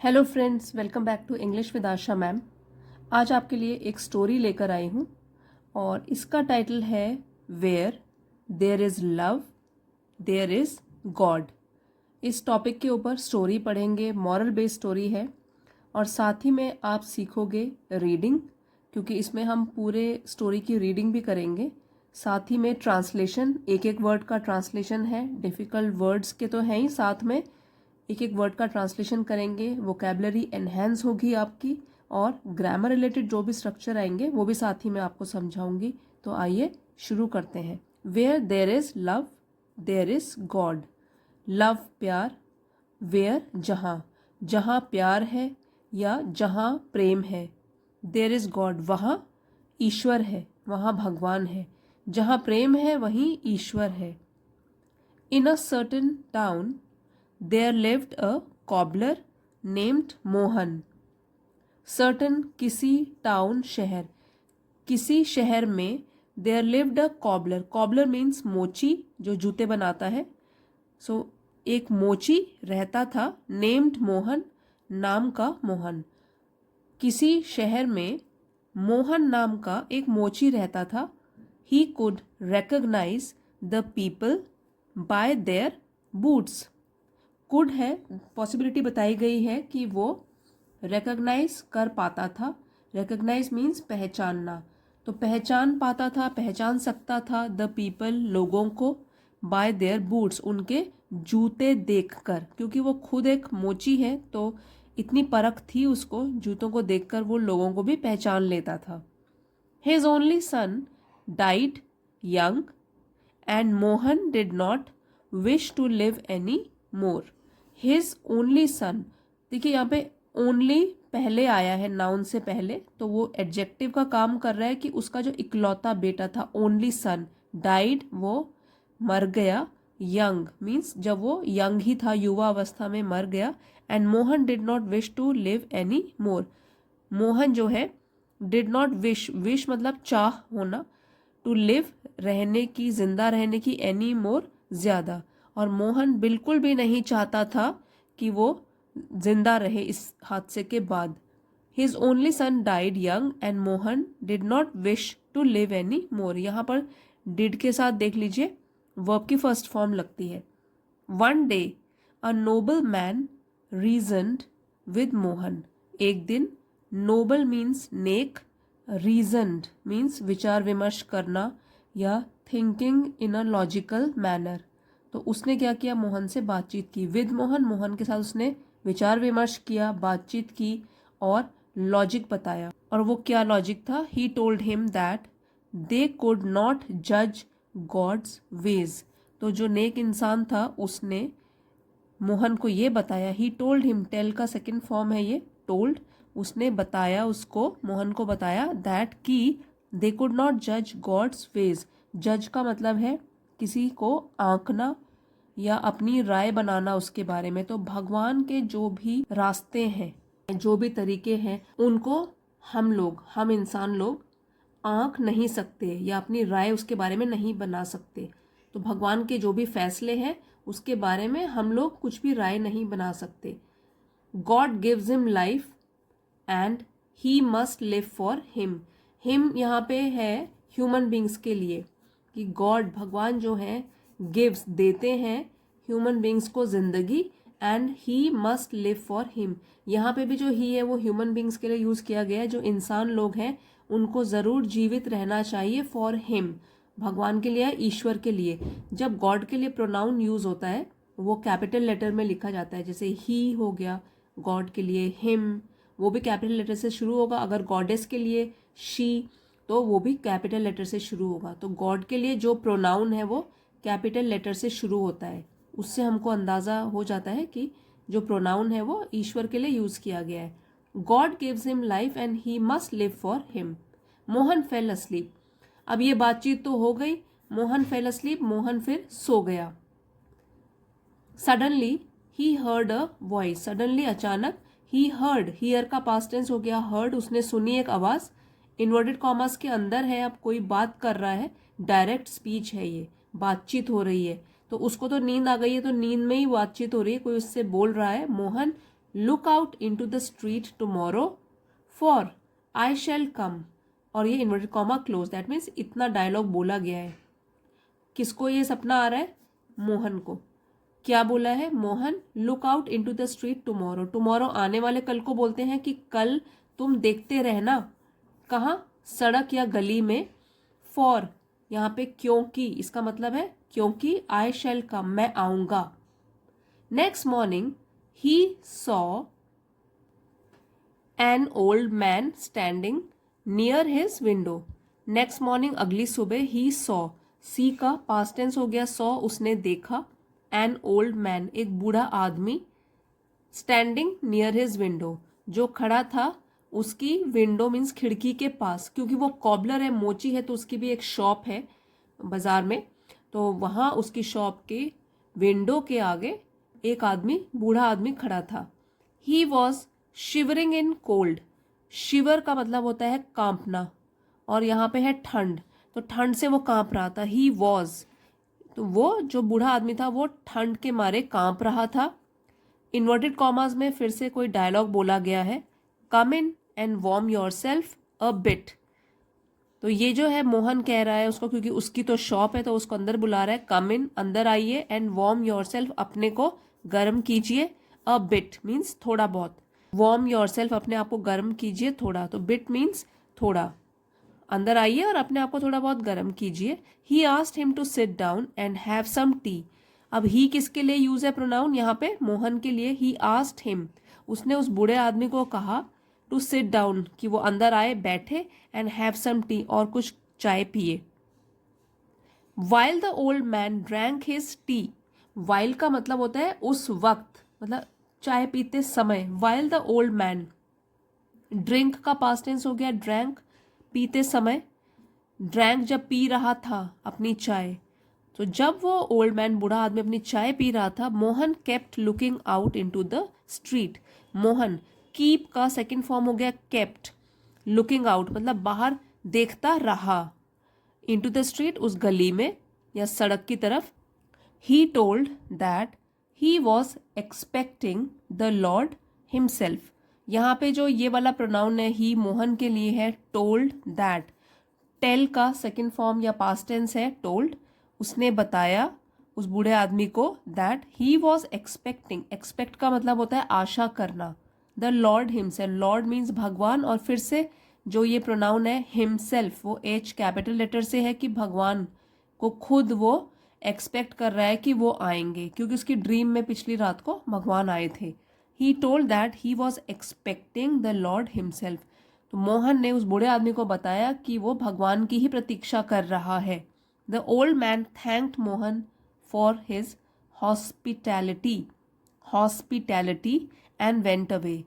Hello friends, welcome back to English with Asha ma'am. आज आपके लिए एक स्टोरी लेकर आई हूँ और इसका टाइटल है where there is love there is God. इस टॉपिक के ऊपर स्टोरी पढ़ेंगे, मॉरल बेस्ड स्टोरी है और साथ ही में आप सीखोगे रीडिंग, क्योंकि इसमें हम पूरे स्टोरी की रीडिंग भी करेंगे। साथ ही में ट्रांसलेशन, एक एक वर्ड का ट्रांसलेशन है, डिफ़िकल्ट वर्ड्स के तो हैं ही, साथ में एक एक वर्ड का ट्रांसलेशन करेंगे, वोकेबलरी एनहेंस होगी आपकी और ग्रामर रिलेटेड जो भी स्ट्रक्चर आएंगे वो भी साथ ही मैं आपको समझाऊंगी। तो आइए शुरू करते हैं। Where there is love there is God. Love प्यार, वेयर जहाँ, जहाँ प्यार है या जहाँ प्रेम है। देयर इज गॉड, वहाँ ईश्वर है, वहाँ भगवान है। जहाँ प्रेम है वहीं ईश्वर है। In a certain town there lived a cobbler named Mohan. Certain किसी, टाउन शहर, किसी शहर में there lived a cobbler। cobbler means मोची, जो जूते बनाता है। एक मोची रहता था, named मोहन, नाम का मोहन। किसी शहर में मोहन नाम का एक मोची रहता था। he could recognize the people by their boots। Could है, पॉसिबिलिटी बताई गई है कि वो रिकग्नाइज कर पाता था। रिकग्नाइज मीन्स पहचानना, तो पहचान पाता था, पहचान सकता था द पीपल, लोगों को, बाय देयर बूट्स, उनके जूते देखकर। क्योंकि वो खुद एक मोची है तो इतनी परख थी उसको, जूतों को देखकर वो लोगों को भी पहचान लेता था। His only son died young and Mohan did not wish to live any more. His only son, देखिए यहाँ पे ओनली पहले आया है नाउन से पहले, तो वो एडजेक्टिव का काम कर रहा है कि उसका जो इकलौता बेटा था, ओनली सन, डाइड, वो मर गया। यंग मीन्स जब वो यंग ही था, युवा अवस्था में मर गया। And Mohan did not wish to live any more. Mohan जो है डिड नॉट विश, विश मतलब चाह होना, टू लिव रहने की, जिंदा रहने की, एनी मोर ज्यादा। और मोहन बिल्कुल भी नहीं चाहता था कि वो जिंदा रहे इस हादसे के बाद। His only son died young and Mohan did not wish to live any more. यहाँ पर डिड के साथ देख लीजिए, वर्ब की फर्स्ट फॉर्म लगती है। One day a noble man reasoned with Mohan. एक दिन, नोबल मीन्स नेक, रीजन्ड मीन्स विचार विमर्श करना या thinking in a logical manner. तो उसने क्या किया, मोहन से बातचीत की। विद मोहन, मोहन के साथ उसने विचार विमर्श किया, बातचीत की और लॉजिक बताया। और वो क्या लॉजिक था? He told him that they could not जज गॉड्स वेज। तो जो नेक इंसान था उसने मोहन को ये बताया, ही टोल्ड हिम, टेल का सेकेंड फॉर्म है ये, टोल्ड, उसने बताया उसको, मोहन को बताया, दैट की दे कुड नॉट जज गॉड्स वेज। जज का मतलब है किसी को आंकना या अपनी राय बनाना उसके बारे में। तो भगवान के जो भी रास्ते हैं, जो भी तरीके हैं, उनको हम इंसान लोग आंक नहीं सकते या अपनी राय उसके बारे में नहीं बना सकते। तो भगवान के जो भी फैसले हैं उसके बारे में हम लोग कुछ भी राय नहीं बना सकते। God gives him life and he must live for him. Him यहाँ पे है ह्यूमन बींग्स के लिए, कि गॉड, भगवान जो है, गिव्स, देते हैं ह्यूमन बींग्स को जिंदगी, and he must live for him. यहाँ पे भी जो ही है वो ह्यूमन बींग्स के लिए यूज किया गया है। जो इंसान लोग हैं उनको जरूर जीवित रहना चाहिए फॉर हिम, भगवान के लिए, ईश्वर के लिए। जब गॉड के लिए प्रोनाउन यूज होता है वो कैपिटल लेटर में लिखा जाता है, जैसे ही हो गया गॉड के लिए, हिम वो भी कैपिटल लेटर से शुरू होगा। अगर गॉडेस के लिए शी, तो वो भी कैपिटल लेटर से शुरू होगा। तो गॉड के लिए जो प्रोनाउन है वो कैपिटल लेटर से शुरू होता है। उससे हमको अंदाजा हो जाता है कि जो प्रोनाउन है वो ईश्वर के लिए यूज किया गया है। God gives him life and he must live for him. Mohan fail asleep. अब ये बातचीत तो हो गई, मोहन फेल अस्लीप, मोहन फिर सो गया। Suddenly he heard a voice. Suddenly, अचानक, ही हर्ड, हियर का पास्ट टेंस हो गया हर्ड, उसने सुनी एक आवाज। इन्वर्टेड कॉमर्स के अंदर है, अब कोई बात कर रहा है, डायरेक्ट स्पीच है, ये बातचीत हो रही है। तो उसको तो नींद आ गई है, तो नींद में ही बातचीत हो रही है, कोई उससे बोल रहा है। Mohan look out into the street tomorrow for I shall come, और ये inverted comma close, that means इतना डायलॉग बोला गया है। किसको ये सपना आ रहा है? मोहन को। क्या बोला है? Mohan look out into the street tomorrow, tomorrow आने वाले कल को बोलते हैं कि कल तुम देखते रहना, कहाँ? सड़क या गली में। फॉर यहाँ पे क्योंकि, इसका मतलब है क्योंकि आई शैल कम, मैं आऊंगा। Next morning he saw an old man standing near his window. Next morning अगली सुबह, ही सॉ, सी का पास्ट टेंस हो गया, सॉ उसने देखा, एन ओल्ड मैन एक बूढ़ा आदमी, स्टैंडिंग नियर हिज विंडो जो खड़ा था उसकी विंडो मीन्स खिड़की के पास, क्योंकि वो कॉबलर है, मोची है, तो उसकी भी एक शॉप है बाजार में, तो वहाँ उसकी शॉप के विंडो के आगे एक आदमी, बूढ़ा आदमी खड़ा था। He was shivering in cold, shiver का मतलब होता है कांपना, और यहाँ पे है ठंड, तो ठंड से वो कांप रहा था। ही वॉज, तो वो जो बूढ़ा आदमी था वो ठंड के मारे कांप रहा था। इन्वर्टेड कॉमास में फिर से कोई डायलॉग बोला गया है, come in and warm yourself a bit. तो ये जो है मोहन कह रहा है उसको, क्योंकि उसकी तो शॉप है तो उसको अंदर बुला रहा है, कम इन अंदर आइए, एंड वार्म योर सेल्फ अपने को गर्म कीजिए, अ बिट मीन्स थोड़ा बहुत, वार्म योर सेल्फ अपने आप को गर्म कीजिए थोड़ा, तो बिट मीन्स थोड़ा, अंदर आइए और अपने आप को थोड़ा बहुत गर्म कीजिए। He asked him to sit down and have some tea. अब ही किसके लिए यूज है प्रोनाउन? यहाँ पे मोहन के लिए। ही आस्क्ड हिम, उसने उस बूढ़े आदमी को कहा, टू सिट डाउन कि वो अंदर आए, बैठे, एंड हैव सम टी और कुछ चाय पिए। While the old man drank his T, while का मतलब होता है उस वक्त, मतलब चाय पीते समय। While the old man, drink का पास्ट टेंस हो गया ड्रैंक, पीते समय, ड्रैंक जब पी रहा था अपनी चाय, तो जब वो ओल्ड मैन बूढ़ा आदमी अपनी चाय पी रहा था, Mohan kept looking out into the street. Mohan, keep का सेकंड फॉर्म हो गया केप्ट, लुकिंग आउट मतलब बाहर देखता रहा, इनटू द स्ट्रीट उस गली में या सड़क की तरफ। He told that he was expecting the Lord himself. यहाँ पे जो ये वाला प्रोनाउन है ही मोहन के लिए है, टोल्ड दैट, टेल का सेकंड फॉर्म या पास्ट टेंस है टोल्ड, उसने बताया उस बूढ़े आदमी को, that he was expecting, expect का मतलब होता है आशा करना, the Lord himself, Lord means भगवान, और फिर से जो ये प्रोनाउन है हिमसेल्फ, वो एच कैपिटल लेटर से है कि भगवान को खुद वो एक्सपेक्ट कर रहा है कि वो आएंगे, क्योंकि उसकी ड्रीम में पिछली रात को भगवान आए थे। He told that he was expecting the Lord himself, तो मोहन ने उस बूढ़े आदमी को बताया कि वो भगवान की ही प्रतीक्षा कर रहा है। The old man thanked Mohan for his hospitality, hospitality and went away.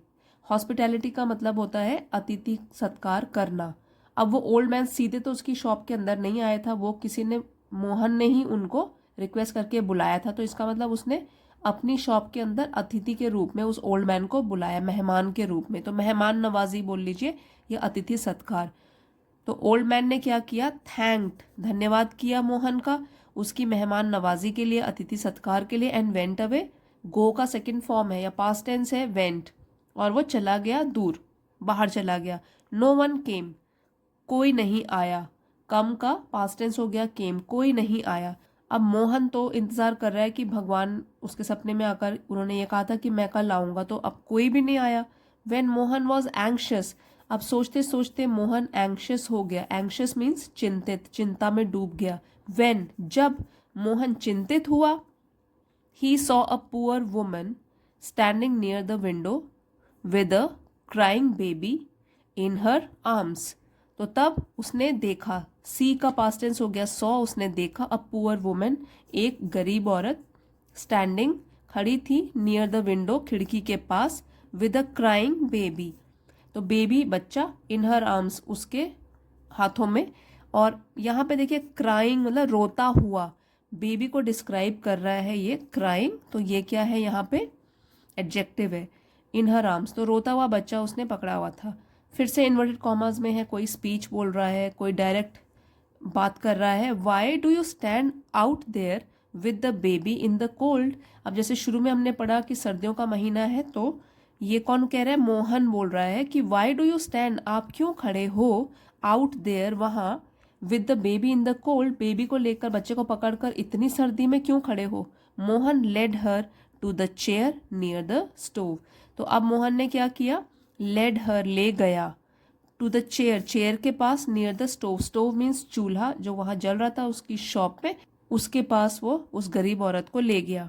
Hospitality का मतलब होता है अतिथि सत्कार करना। अब वो ओल्ड मैन सीधे तो उसकी शॉप के अंदर नहीं आया था, वो किसी ने, मोहन ने ही उनको रिक्वेस्ट करके बुलाया था, तो इसका मतलब उसने अपनी शॉप के अंदर अतिथि के रूप में उस ओल्ड मैन को बुलाया, मेहमान के रूप में, तो मेहमान नवाजी बोल लीजिए या अतिथि सत्कार। तो ओल्ड मैन ने क्या किया? थैंक्ड, धन्यवाद किया मोहन का उसकी मेहमान नवाजी के लिए, अतिथि सत्कार के लिए, एंड वेंट अवे, गो का सेकंड फॉर्म है या पास्ट टेंस है वेंट, और वो चला गया दूर, बाहर चला गया। नो वन केम, कोई नहीं आया, कम का पास्ट टेंस हो गया केम, कोई नहीं आया। अब मोहन तो इंतजार कर रहा है कि भगवान उसके सपने में आकर, उन्होंने ये कहा था कि मैं कल आऊंगा, तो अब कोई भी नहीं आया। वेन मोहन वॉज एंक्शस, अब सोचते सोचते मोहन एंक्शस हो गया, एंक्शस मीन्स चिंतित, चिंता में डूब गया। वेन जब मोहन चिंतित हुआ, he saw a poor woman standing near the window with a crying baby in her arms, तो तब उसने देखा, सी का पास्ट टेंस हो गया सॉ, उसने देखा, अ पुअर वुमेन एक गरीब औरत, स्टैंडिंग खड़ी थी, नियर द विंडो खिड़की के पास, विद अ क्राइंग बेबी, तो बेबी बच्चा, इन हर आर्म्स उसके हाथों में। और यहाँ पे देखिए क्राइंग मतलब रोता हुआ, बेबी को डिस्क्राइब कर रहा है ये क्राइंग, तो ये क्या है यहाँ पे? एडजेक्टिव है। इन हर आर्म्स तो रोता हुआ बच्चा उसने पकड़ा हुआ था। फिर से इन्वर्टेड कॉमास में है, कोई स्पीच बोल रहा है, कोई डायरेक्ट बात कर रहा है। Why do you stand out there with the baby in the cold. अब जैसे शुरू में हमने पढ़ा कि सर्दियों का महीना है तो ये कौन कह रहा है? मोहन बोल रहा है कि वाई डू यू स्टैंड, आप क्यों खड़े हो, आउट देयर, वहाँ, with the baby in the cold, baby को लेकर, बच्चे को पकड़कर इतनी सर्दी में क्यों खड़े हो? Mohan led her to the chair near the stove. तो अब मोहन ने क्या किया? लेड हर, ले गया, टू द चेयर, चेयर के पास, near the stove, stove means चूल्हा जो वहाँ जल रहा था उसकी शॉप पे, उसके पास वो उस गरीब औरत को ले गया।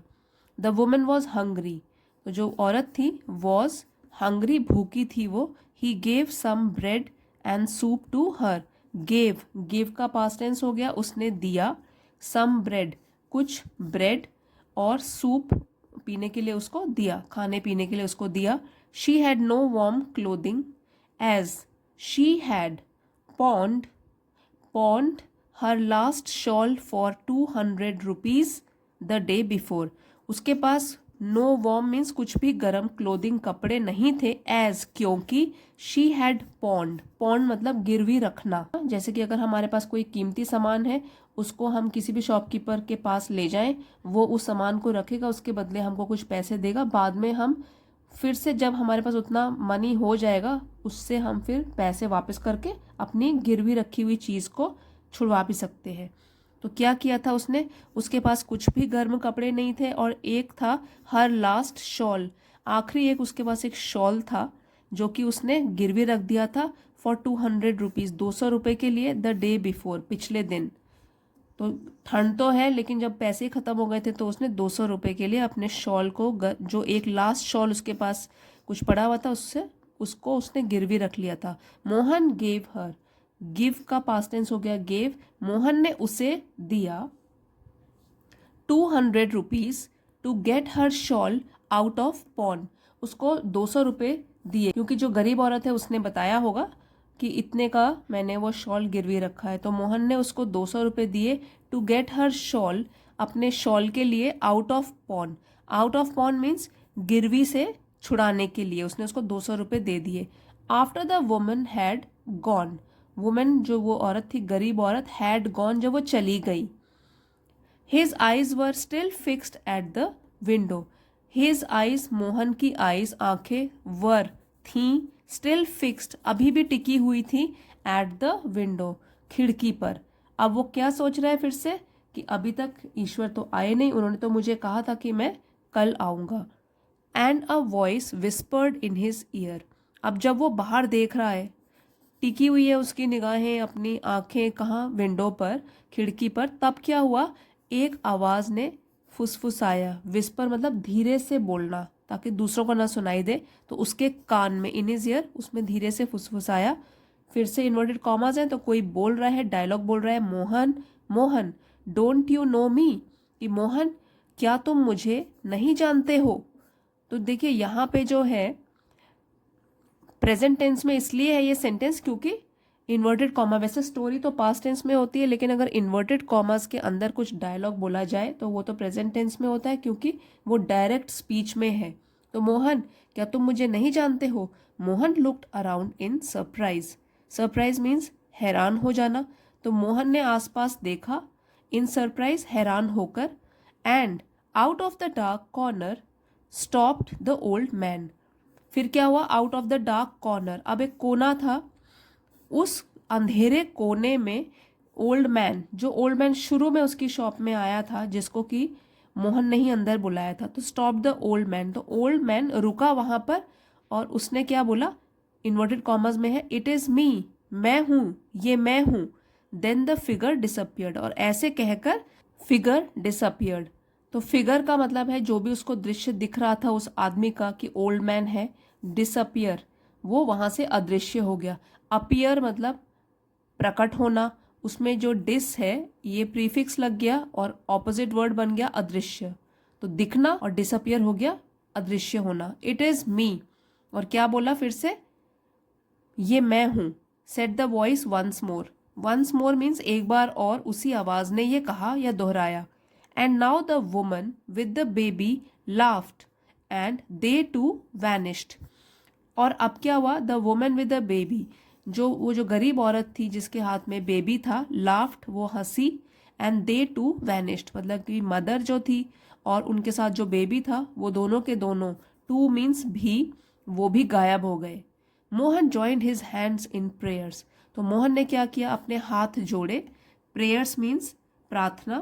द वुमन वॉज हंग्री, तो जो औरत थी वॉज हंग्री, भूखी थी वो। He gave some bread and soup to her, gave, give का पास्ट टेंस हो गया, उसने दिया, सम ब्रेड, कुछ ब्रेड, और सूप, पीने के लिए उसको दिया, खाने पीने के लिए उसको दिया। She had no warm clothing as she had pawned her last shawl for 200 rupees the day before। उसके पास नो वार्म मीन्स कुछ भी गर्म क्लोथिंग, कपड़े नहीं थे, एज, क्योंकि, शी हैड पॉन्ड मतलब गिरवी रखना। जैसे कि अगर हमारे पास कोई कीमती सामान है, उसको हम किसी भी शॉपकीपर के पास ले जाएं, वो उस सामान को रखेगा, उसके बदले हमको कुछ पैसे देगा, बाद में हम फिर से जब हमारे पास उतना मनी हो जाएगा, उससे हम फिर पैसे वापस करके अपनी गिरवी रखी हुई चीज़ को छुड़वा भी सकते हैं। तो क्या किया था उसने? उसके पास कुछ भी गर्म कपड़े नहीं थे, और एक था हर लास्ट शॉल, आखिरी एक उसके पास एक शॉल था जो कि उसने गिरवी रख दिया था फॉर 200 रुपीज़, 200 रुपये के लिए, द डे बिफोर, पिछले दिन। तो ठंड तो है, लेकिन जब पैसे ख़त्म हो गए थे तो उसने 200 रुपये के लिए अपने शॉल को, जो एक लास्ट शॉल उसके पास कुछ पड़ा हुआ था, उसको उसने गिरवी रख लिया था। मोहन गेव हर, गिव का पास्ट टेंस हो गया गेव, मोहन ने उसे दिया 200 rupees to get her shawl out of pawn, उसको 200 रुपये दिए, क्योंकि जो गरीब औरत है उसने बताया होगा कि इतने का मैंने वो शॉल गिरवी रखा है, तो मोहन ने उसको 200 रुपये दिए टू गेट हर शॉल, अपने शॉल के लिए, out of pawn, out of pawn means गिरवी से छुड़ाने के लिए उसने उसको 200 रुपये दे दिए। After the woman had gone, woman जो वो औरत थी, गरीब औरत, हैड गॉन जब वो चली गई, his eyes were still fixed at the window, his eyes, Mohan की आईज, आंखें, वर, थी, स्टिल फिक्स्ड, अभी भी टिकी हुई थी, एट द विंडो, खिड़की पर। अब वो क्या सोच रहा है फिर से कि अभी तक ईश्वर तो आए नहीं, उन्होंने तो मुझे कहा था कि मैं कल आऊँगा। And a voice whispered in his year, अब जब वो बाहर देख रहा है, टिकी हुई है उसकी निगाहें, अपनी आंखें कहाँ? विंडो पर, खिड़की पर, तब क्या हुआ? एक आवाज़ ने फुसफुसाया, विस्पर मतलब धीरे से बोलना ताकि दूसरों को ना सुनाई दे, तो उसके कान में, इन हिज ईयर, उसमें धीरे से फुसफुसाया। फिर से इन्वर्टेड कॉमास हैं, तो कोई बोल रहा है, डायलॉग बोल रहा है, Mohan, Mohan, don't you know me, कि मोहन क्या तुम मुझे नहीं जानते हो? तो देखिए यहाँ पे जो है प्रेजेंट टेंस में इसलिए है ये सेंटेंस क्योंकि इन्वर्टेड कॉमा, वैसे स्टोरी तो पास्ट टेंस में होती है, लेकिन अगर इन्वर्टेड कॉमास के अंदर कुछ डायलॉग बोला जाए तो वो तो प्रेजेंट टेंस में होता है, क्योंकि वो डायरेक्ट स्पीच में है। तो मोहन क्या तुम मुझे नहीं जानते हो? Mohan looked around in surprise, surprise means हैरान हो जाना, तो मोहन ने आसपास देखा, इन सरप्राइज, हैरान होकर, and out of the dark corner stopped the old man, फिर क्या हुआ? Out of the dark corner, अब एक कोना था, उस अंधेरे कोने में ओल्ड मैन, जो ओल्ड मैन शुरू में उसकी शॉप में आया था, जिसको कि मोहन ने ही अंदर बुलाया था, तो स्टॉप द ओल्ड मैन, तो ओल्ड मैन रुका वहां पर, और उसने क्या बोला? इन्वर्टेड कॉमर्स में है, इट इज मी, मैं हूं, ये मैं हूं। देन द फिगर डिसअपियर्ड, और ऐसे कहकर फिगर डिसअपियर्ड, तो फिगर का मतलब है जो भी उसको दृश्य दिख रहा था उस आदमी का कि ओल्ड मैन है, डिसअपियर, वो वहां से अदृश्य हो गया। अपीयर मतलब प्रकट होना, उसमें जो डिस है ये प्रीफिक्स लग गया और ऑपोजिट वर्ड बन गया अदृश्य, तो दिखना, और डिसअपियर हो गया अदृश्य होना। इट इज मी, और क्या बोला फिर से? ये मैं हूं। Said the voice once more, once more means एक बार और उसी आवाज ने ये कहा या दोहराया। And now the woman with the baby laughed and they too vanished, और अब क्या हुआ? The woman with the baby, वो जो गरीब औरत थी जिसके हाथ में बेबी था, लाफ्ट, वो हंसी, एंड दे टू वैनिश्ड मतलब कि मदर जो थी और उनके साथ जो बेबी था, वो दोनों के दोनों, टू मीन्स भी, वो भी गायब हो गए। Mohan joined his hands in prayers, तो मोहन ने क्या किया, अपने हाथ जोड़े। प्रेयर्स मीन्स प्रार्थना,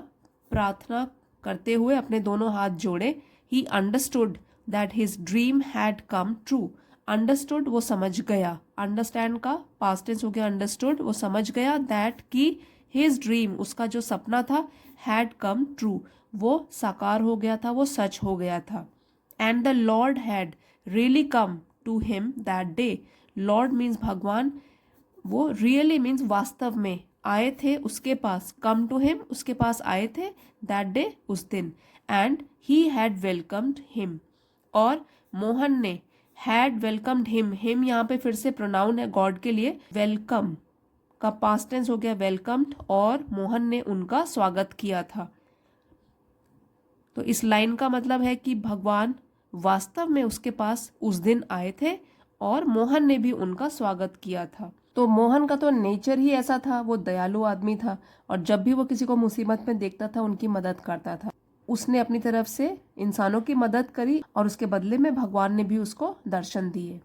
प्रार्थना करते हुए अपने दोनों हाथ जोड़े। He understood that his dream had come true. Understood वो समझ गया, अंडरस्टैंड का पास्ट टेंस हो गया अंडरस्टूड, वो समझ गया। दैट की हिज ड्रीम, उसका जो सपना था, हैड कम ट्रू, वो साकार हो गया था, वो सच हो गया था। And the lord had really come to him that day. Lord means भगवान, वो रियली मीन्स वास्तव में आए थे उसके पास, कम टू हिम उसके पास आए थे, दैट डे उस दिन। And he had welcomed him, और मोहन ने हैड वेलकम्ड हिम यहाँ पे फिर से प्रोनाउन है गॉड के लिए। वेलकम का पास्ट टेंस हो गया वेलकम्ड, और मोहन ने उनका स्वागत किया था। तो इस लाइन का मतलब है कि भगवान वास्तव में उसके पास उस दिन आए थे और मोहन ने भी उनका स्वागत किया था। तो मोहन का तो नेचर ही ऐसा था, वो दयालु आदमी था, और जब भी वो किसी को मुसीबत में देखता था उनकी मदद करता था। उसने अपनी तरफ से इंसानों की मदद करी और उसके बदले में भगवान ने भी उसको दर्शन दिए।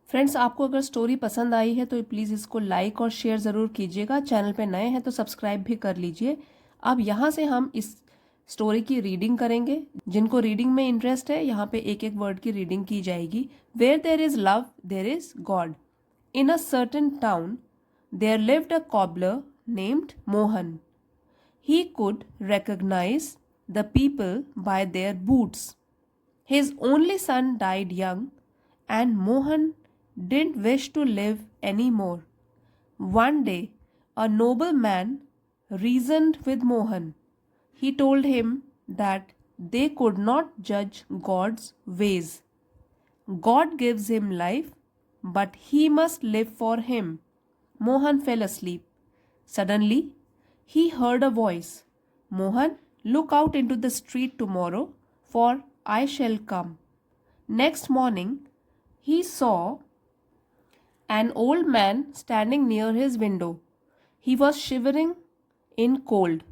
फ्रेंड्स, आपको अगर स्टोरी पसंद आई है तो प्लीज़ इसको लाइक और शेयर ज़रूर कीजिएगा। चैनल पे नए हैं तो सब्सक्राइब भी कर लीजिए। अब यहाँ से हम इस स्टोरी की रीडिंग करेंगे। जिनको रीडिंग में इंटरेस्ट है, यहाँ पे एक एक वर्ड की रीडिंग की जाएगी। Where there is love there is God. In a certain town there lived a cobbler named Mohan. He could recognize the people by their boots. His only son died young, and Mohan didn't wish to live any more. One day, a nobleman reasoned with Mohan. He told him that they could not judge God's ways. God gives him life, but he must live for him. Mohan fell asleep. Suddenly, he heard a voice. Mohan, look out into the street tomorrow, for I shall come. Next morning, he saw an old man standing near his window. He was shivering in cold.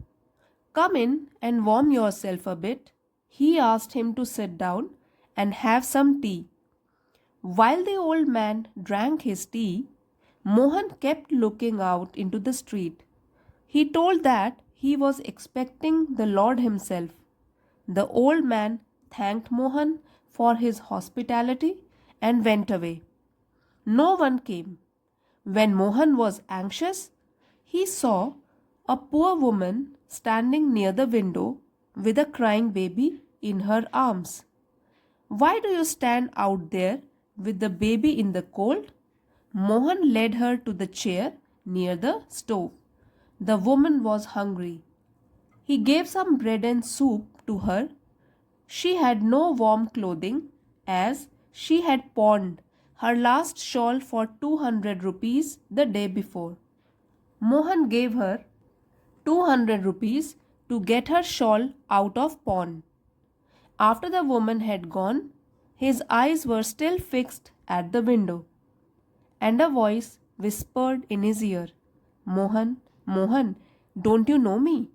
Come in and warm yourself a bit. He asked him to sit down and have some tea. While the old man drank his tea, Mohan kept looking out into the street. He told that he was expecting the Lord himself. The old man thanked Mohan for his hospitality and went away. No one came. When Mohan was anxious, he saw a poor woman standing near the window with a crying baby in her arms. Why do you stand out there with the baby in the cold? Mohan led her to the chair near the stove. The woman was hungry. He gave some bread and soup to her. She had no warm clothing, as she had pawned her last shawl for 200 rupees the day before. Mohan gave her 200 rupees to get her shawl out of pawn. After the woman had gone, his eyes were still fixed at the window, and a voice whispered in his ear, Mohan, Mohan, don't you know me?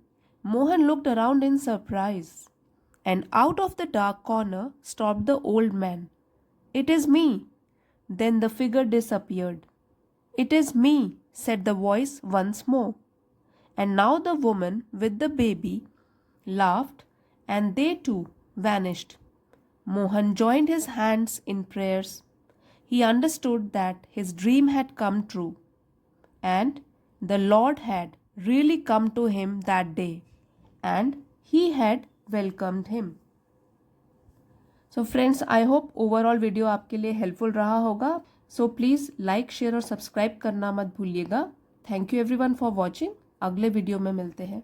Mohan looked around in surprise, and out of the dark corner stopped the old man. It is me. Then the figure disappeared. It is me, said the voice once more. And now the woman with the baby laughed, and they too vanished. Mohan joined his hands in prayers. He understood that his dream had come true, and the Lord had really come to him that day, and he had welcomed him. So friends, I hope overall video आपके लिए helpful रहा होगा. So please like, share और subscribe करना मत भूलिएगा. Thank you everyone for watching. अगले video में मिलते हैं.